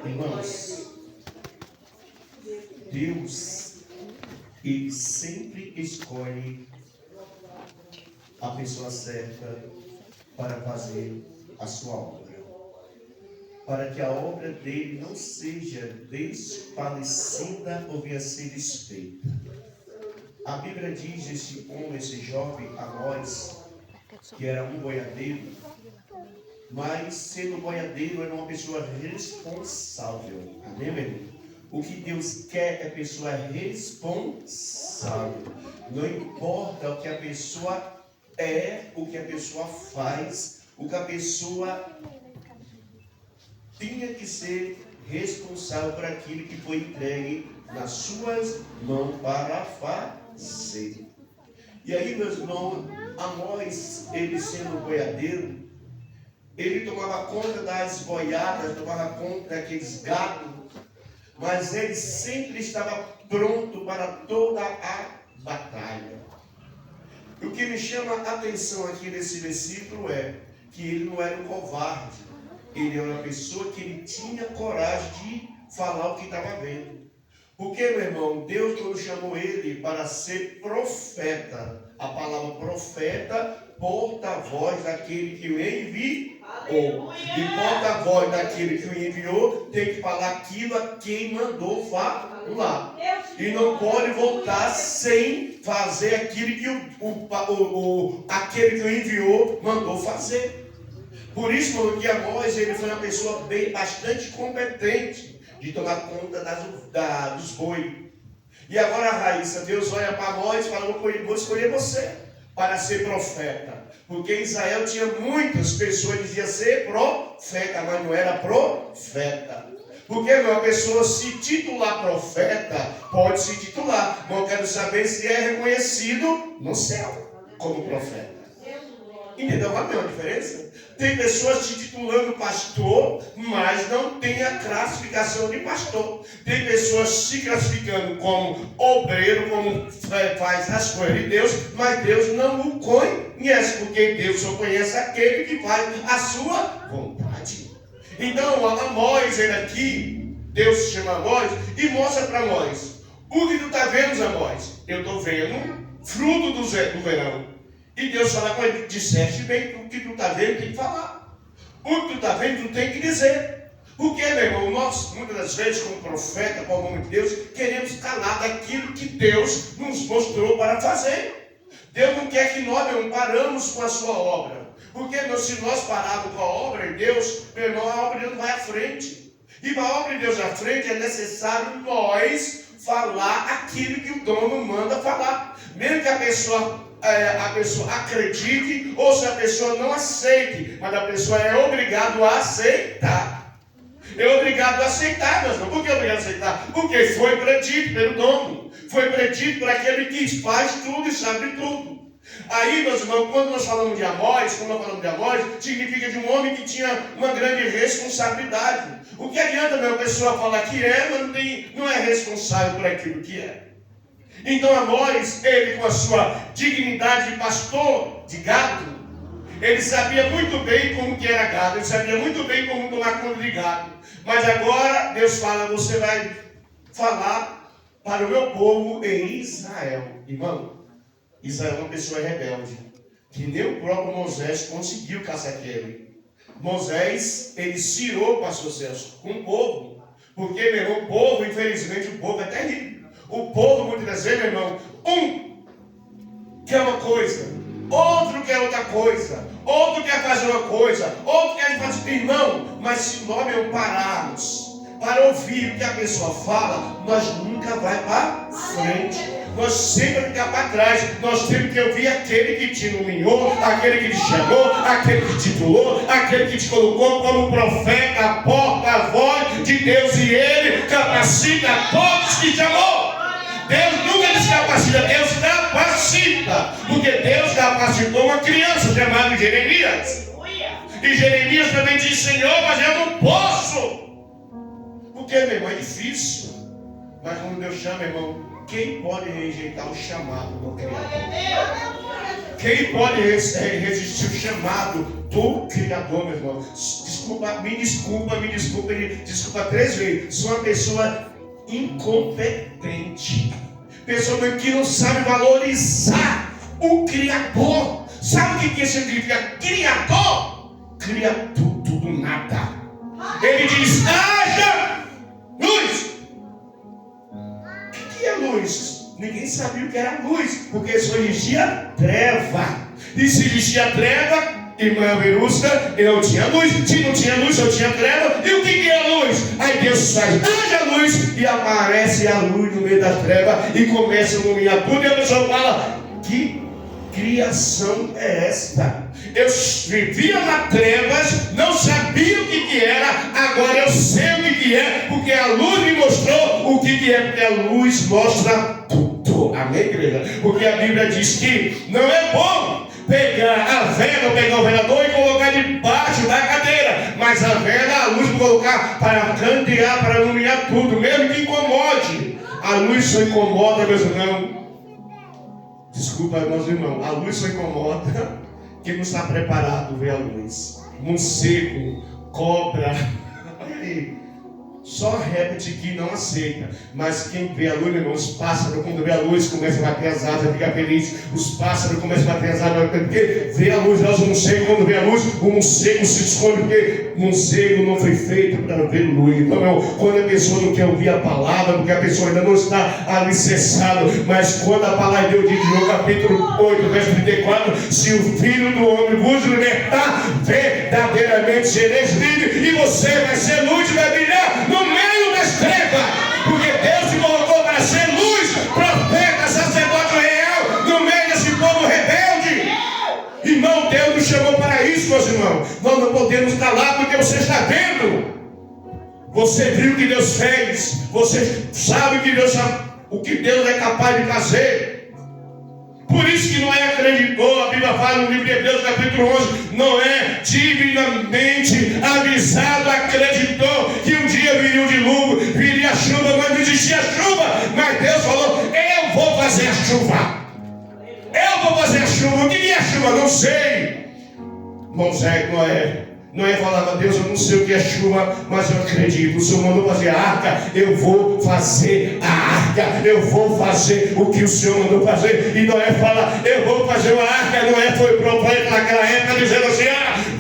Irmãos, Deus, Ele sempre escolhe a pessoa certa para fazer a sua obra, para que a obra dele não seja desfalecida ou venha a ser desfeita. A Bíblia diz, esse homem, esse jovem, Amós, que era um boiadeiro, mas sendo boiadeiro era uma pessoa responsável. Amém, meu irmão? O que Deus quer é pessoa responsável. Não importa o que a pessoa é, o que a pessoa faz, o que a pessoa tinha que ser responsável por aquilo que foi entregue nas suas mãos para fazer. E aí, meus irmãos, Amós, ele sendo boiadeiro, ele tomava conta das boiadas, tomava conta daqueles gados, mas ele sempre estava pronto para toda a batalha. O que me chama a atenção aqui nesse versículo é que ele não era um covarde. Ele era uma pessoa que ele tinha coragem de falar o que estava vendo. Porque, meu irmão, Deus quando chamou ele para ser profeta, a palavra profeta, porta-voz daquele que o enviou. E porta-voz daquele que o enviou tem que falar aquilo a quem mandou falar. E não pode voltar sem fazer aquilo que aquele que o enviou mandou fazer. Por isso, mano, que Amós, ele foi uma pessoa bastante competente de tomar conta dos bois. E agora, Raíssa, Deus olha para Amós e fala: vou escolher você para ser profeta. Porque Israel tinha muitas pessoas que diziam ser profeta, mas não era profeta. Porque uma pessoa se titular profeta, pode se titular, mas eu quero saber se é reconhecido no céu como profeta. Entendeu? Qual é a diferença? Tem pessoas se titulando pastor, mas não tem a classificação de pastor. Tem pessoas se classificando como obreiro, como faz as coisas de Deus, mas Deus não o conhece, porque Deus só conhece aquele que faz a sua vontade. Então, Amós, ele aqui, Deus chama Amós e mostra para Amós: o que tu está vendo, Amós? Eu estou vendo fruto do verão. E Deus fala com ele: disseste bem, o que tu está vendo tem que falar. O que tu está vendo tu tem que dizer. Porque, meu irmão, nós, muitas das vezes, como profeta, como homem de Deus, queremos calar daquilo que Deus nos mostrou para fazer. Deus não quer que nós, meu irmão, paramos com a sua obra. Porque, meu, se nós pararmos com a obra de Deus, meu irmão, a obra de Deus vai à frente. E para a obra de Deus à frente é necessário nós falar aquilo que o dono manda falar. Mesmo que a pessoa acredite ou se a pessoa não aceite, mas a pessoa é obrigada a aceitar. É obrigado a aceitar, meus irmãos. Por que é obrigado a aceitar? Porque foi predito pelo dono. Foi predito por aquele que faz tudo e sabe tudo. Aí, meus irmãos, quando nós falamos de Amós, significa de um homem que tinha uma grande responsabilidade. O que adianta, meu, a pessoa falar que é, mas não é responsável por aquilo que é. Então Amós, ele com a sua dignidade de pastor de gado, ele sabia muito bem como que era gado, ele sabia muito bem como tomar conta de gado. Mas agora Deus fala: você vai falar para o meu povo em Israel. Irmão, Israel é uma pessoa rebelde, que nem o próprio Moisés conseguiu caçar aquele. Moisés, ele cirou, pastor Celso, com o povo. Porque, meu irmão, o povo, infelizmente, o povo é terrível. O povo, muitas das vezes, meu irmão, quer uma coisa, outro quer outra coisa, outro quer fazer uma coisa, outro quer fazer, irmão, mas se nós não pararmos para ouvir o que a pessoa fala, nós nunca vai para frente. Nós sempre ficamos para trás. Nós temos que ouvir aquele que te iluminou, aquele que te chamou, aquele que te titulou, aquele que te colocou como profeta, porta-voz de Deus, e ele capacita todos que chamou. Deus nunca descapacita, Deus capacita. Porque Deus capacitou uma criança chamada Jeremias. E Jeremias também disse: Senhor, mas eu não posso. Porque, meu irmão, é difícil. Mas quando Deus chama, irmão, Quem pode rejeitar o chamado do Criador? Quem pode resistir o chamado do Criador, meu irmão? Desculpa 3 vezes. Sou uma pessoa incompetente. Pessoa que não sabe valorizar o Criador. Sabe o que significa Criador? Cria tudo do nada. Ele diz, haja luz. O que é luz? Ninguém sabia o que era luz, porque só existia treva. E se existia treva, irmã Verusca, não tinha luz. Se não tinha luz, só tinha treva. E o que é luz? Aí Deus faz, haja luz, e aparece a luz no meio da treva, e começa a iluminar tudo, e a pessoa fala, que criação é esta? Eu vivia nas trevas, não sabia o que era, agora eu sei o que é, porque a luz me mostrou o que é, porque a luz mostra tudo. Amém, igreja? Porque a Bíblia diz que não é bom pegar a vela, pegar o velador e colocar debaixo da cadeira, mas a vela, a luz, colocar para candear, para iluminar tudo, mesmo que incomode. A luz só incomoda, meus irmãos. Desculpa, meus irmãos, a luz só incomoda quem não está preparado ver a luz. Morcego, cobra, só réptil que não aceita. Mas quem vê a luz, meu irmão, os pássaros, quando vê a luz, começam a bater as asas, fica feliz. Os pássaros começam a bater as asas, porque vê a luz, o morcego, quando vê a luz, o morcego se esconde, porque o morcego não foi feito para ver luz. Então, meu, quando a pessoa não quer ouvir a palavra, porque a pessoa ainda não está alicerçada, mas quando a palavra de Deus diz no capítulo 8, verso 34, se o Filho do Homem vos libertar, verdadeiramente sereis livres, e você vai ser luz e vai brilhar no meio das trevas, porque Deus te colocou para ser luz, profeta, sacerdote real, no meio desse povo rebelde. Irmão, Deus nos chamou para isso, meus irmãos. Nós não podemos calar porque você está vendo. Você viu o que Deus fez, você sabe o que Deus é capaz de fazer. Por isso que Noé acreditou. A Bíblia fala no livro de Hebreus, capítulo 11, Noé, divinamente avisado, acreditou que um dia viria o dilúvio, viria a chuva, mas não existia chuva. Mas Deus falou, eu vou fazer a chuva. Eu vou fazer a chuva. O que é a chuva? Não sei. Noé falava, Deus, eu não sei o que é chuva, mas eu acredito. O Senhor mandou fazer a arca, eu vou fazer a arca. Eu vou fazer o que o Senhor mandou fazer. E Noé fala, eu vou fazer uma arca. Noé foi profeta naquela época, dizendo assim,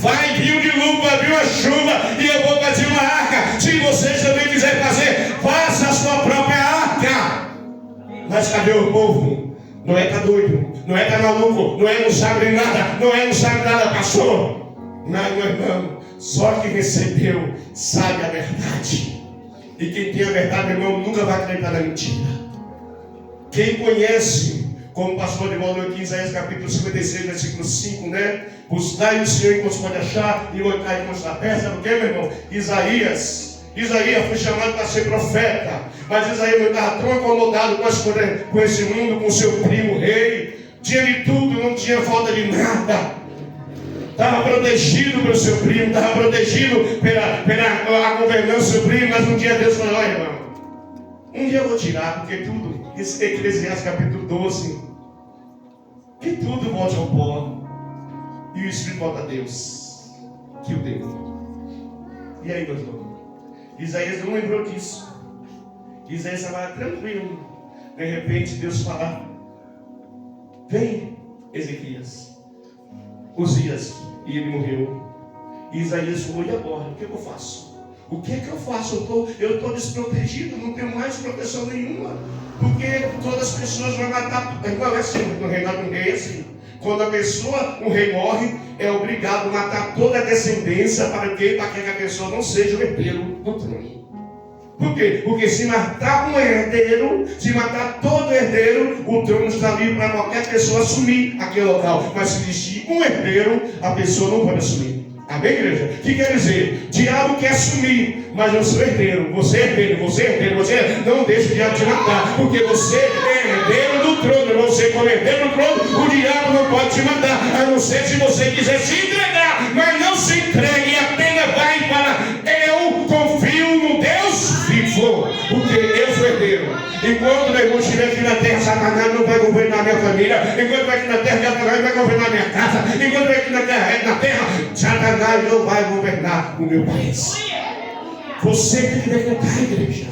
vai vir o dilúvio, vai vir uma chuva, e eu vou fazer uma arca. Se vocês também quiserem fazer, faça a sua própria arca. Mas cadê o povo? Noé está doido, Noé está maluco, Noé não sabe nada, Noé não sabe nada, pastor. Não, meu irmão, só quem recebeu sabe a verdade. E quem tem a verdade, meu irmão, nunca vai acreditar na mentira. Quem conhece, como o pastor de falou aqui em Isaías capítulo 56, versículo 5, né? Buscai o Senhor enquanto se pode achar, e olhai enquanto está perto. Sabe o que, meu irmão? Isaías foi chamado para ser profeta, mas Isaías não estava tão acomodado com esse mundo, com seu primo rei. Tinha de tudo, não tinha falta de nada. Estava protegido pelo seu primo, estava protegido pela governança do seu primo, mas um dia Deus falou, olha, irmão, um dia eu vou tirar, porque tudo, Eclesiastes capítulo 12, que tudo volte ao pó, e o Espírito volta a Deus, que o deu. E aí, meus irmãos, Isaías não lembrou disso. Isaías estava tranquilo. De repente Deus fala, vem, Ezequias. Uzias, e ele morreu. E Isaías falou, e agora? O que eu faço? O que é que eu faço? Eu estou desprotegido, não tenho mais proteção nenhuma. Porque todas as pessoas vão matar. Não é assim, no reinado de um rei é assim. Quando um rei morre, é obrigado a matar toda a descendência para que a pessoa não seja o herdeiro do trono. Por quê? Porque se matar um herdeiro, se matar todo herdeiro, o trono está livre para qualquer pessoa assumir aquele local. Mas se existir um herdeiro, a pessoa não pode assumir. Amém, igreja? O que quer dizer? O diabo quer assumir, mas eu sou herdeiro. Você é herdeiro, você é herdeiro, você não deixa o diabo te matar. Porque você é herdeiro do trono. Você, como herdeiro do trono, o diabo não pode te matar. A não ser se você quiser se entregar. Mas não se entregue, apenas vai para... Eu confio no Deus vivo, porque eu sou herdeiro. Enquanto meu irmão estiver Satanás não vai governar a minha família. Enquanto aqui na terra, Satanás vai governar a minha casa. Enquanto aqui na terra, Satanás não vai governar o meu país. Você tem que decretar, igreja.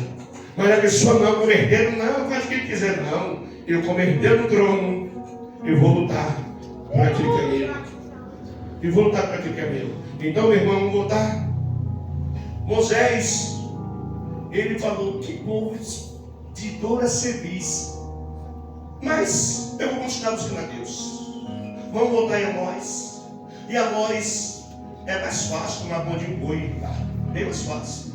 Mas a pessoa não, como herdeiro, não, faz o que quiser, não. Eu, como herdeiro do trono, eu vou lutar para aquilo que é meu. E vou lutar para aquilo que é meu. Então, meu irmão, vamos voltar. Moisés, ele falou: que povo de dor a servis. Mas eu vou continuar buscando a Deus. Vamos voltar em Amós. E Amós é mais fácil tomar conta de um boi, tá? Bem mais fácil.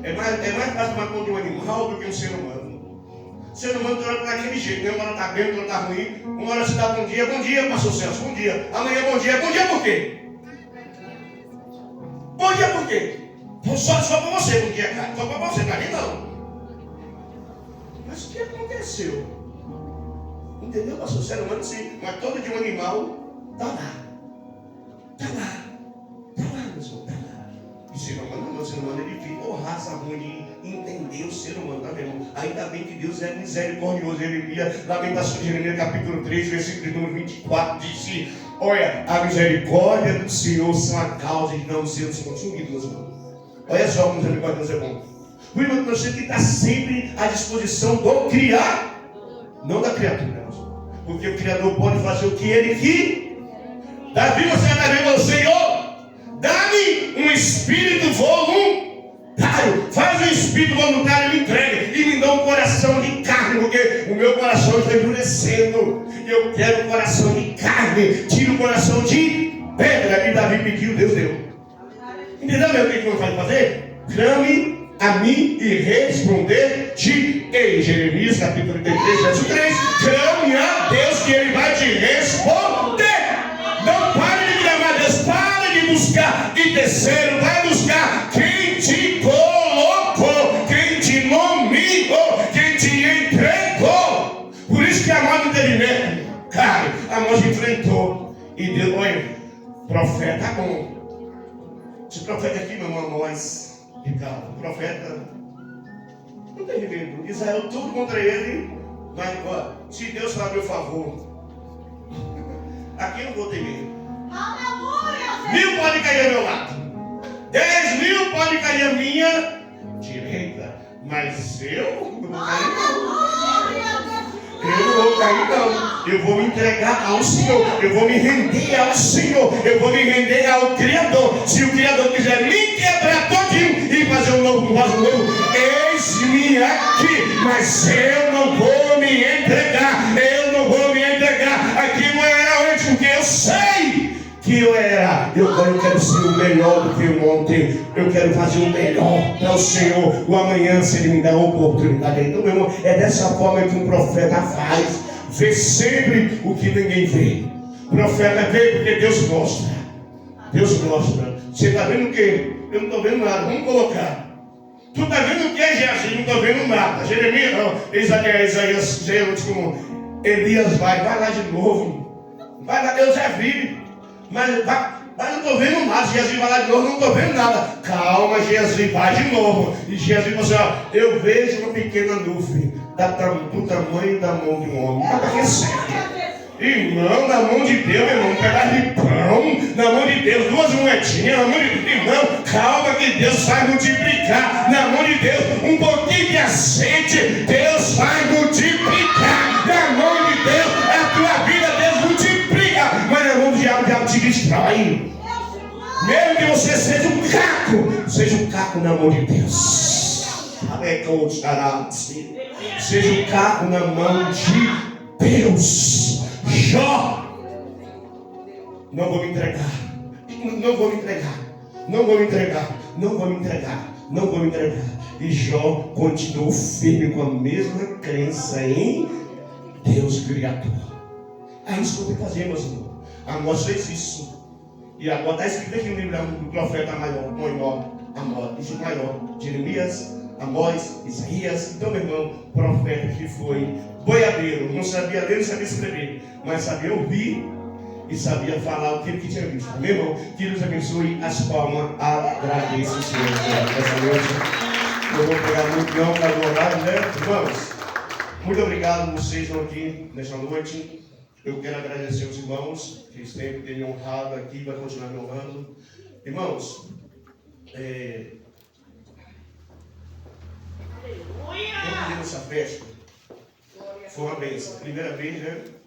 É mais fácil tomar conta de um animal do que um ser humano. O ser humano trata daquele jeito, né? Uma hora está bem, outra está ruim. Uma hora se dá bom dia, pastor Celso, bom dia. Amanhã bom dia por quê? Bom dia por quê? Só para você, bom dia, cara. Só para você, tá ali não. Mas o que aconteceu? Entendeu, pastor? O ser humano, assim, mas todo dia um animal está lá. Está lá, meu senhor, está lá. E o ser humano não, o ser humano ele fica, raça ruim de entender o ser humano, tá vendo? Ainda bem que Deus é misericordioso. Jeremias, Lamentações de Jeremias, capítulo 3, versículo de número 24, disse: olha, a misericórdia do Senhor são a causa de não sermos consumidos, meus irmãos. Olha só como a misericórdia de Deus é bom. O irmão nós temos que estar sempre à disposição do Criador, não da criatura. Porque o Criador pode fazer o que ele quer. Davi, você vai dizer: Senhor, dá-me um espírito voluntário. Faz um espírito voluntário, me entrega. E me dá um coração de carne, porque o meu coração está endurecendo. Eu quero um coração de carne. Tira o coração de pedra. E Davi pediu, Deus deu. Entendeu, meu? O que Deus vai fazer? Clame a mim e responder-te. Em Jeremias capítulo 33, verso 3. Clame a Deus que Ele vai te responder. Não pare de clamar a Deus. Pare de buscar. E terceiro, vai buscar quem te colocou, quem te nomeou, quem te entregou. Por isso que Amós não teve medo. Cara, Amós enfrentou. E Deus, olha, profeta bom. Esse profeta aqui, meu irmão, Amós, Ricardo, o profeta não teve medo. Israel tudo contra ele. Mas, ó, se Deus for a meu favor, aqui eu não vou ter medo. 1000 pode cair ao meu lado, 10.000 pode cair à minha direita, mas eu não vou cair não. Eu não vou cair não. Eu vou me entregar ao Senhor. Eu vou me render ao Senhor. Eu vou me render ao Criador. Se o Criador quiser me quebrar todinho e fazer um novo, eis-me aqui. Mas eu não vou me entregar. Eu não vou me entregar. Aqui não era antes, porque eu sei que eu era. Eu quero ser o melhor do que o ontem. Eu quero fazer o melhor para o Senhor. O amanhã, se Ele me dá a oportunidade. Então, meu irmão, é dessa forma que um profeta faz. Vê sempre o que ninguém vê. O profeta vê porque Deus mostra. Deus mostra. Você está vendo o quê? Eu não estou vendo nada. Vamos colocar. Tu está vendo o que é Geazi? Não estou vendo nada. Jeremias, não. Isaías, como Elias vai lá de novo. Vai lá, Deus já vive. Mas não estou vendo nada. Geazi vai lá de novo, não estou vendo nada. Calma, Geazi, vai de novo. E Geazi falou assim: ó, eu vejo uma pequena nuvem do tamanho da mão de um homem. Para que serve? Irmão, na mão de Deus, irmão, um pedaço de pão, na mão de Deus, 2 moedinhas, na mão de Deus, irmão, calma que Deus vai multiplicar, na mão de Deus, um pouquinho de azeite, Deus vai multiplicar, na mão de Deus, a tua vida, Deus multiplica, mas na mão do diabo te destrói. Mesmo que você seja um caco na mão de Deus. Seja um caco na mão de Deus. Jó, não vou me entregar, não vou me entregar, não vou me entregar, não vou me entregar, não vou me entregar. E Jó continuou firme com a mesma crença em Deus Criador. É isso que eu tenho que fazer, meus irmãos. Amós fez isso. E agora está escrito aqui no livro do profeta maior, Amós, isso maior, Jeremias, Amós, Isaías. Então, meu irmão, profeta que foi boiadeiro, não sabia ler, não sabia escrever, mas sabia ouvir e sabia falar o que ele tinha visto. Meu irmão, que Deus abençoe. As palmas, agradeço o Senhor essa noite. Não vou pegar muito não para o horário, né, irmãos? Muito obrigado por vocês estão aqui nesta noite. Eu quero agradecer aos irmãos que sempre têm me honrado aqui e vai continuar me honrando. Irmãos, eu vi nessa festa, foi uma bênção. Primeira vez, né?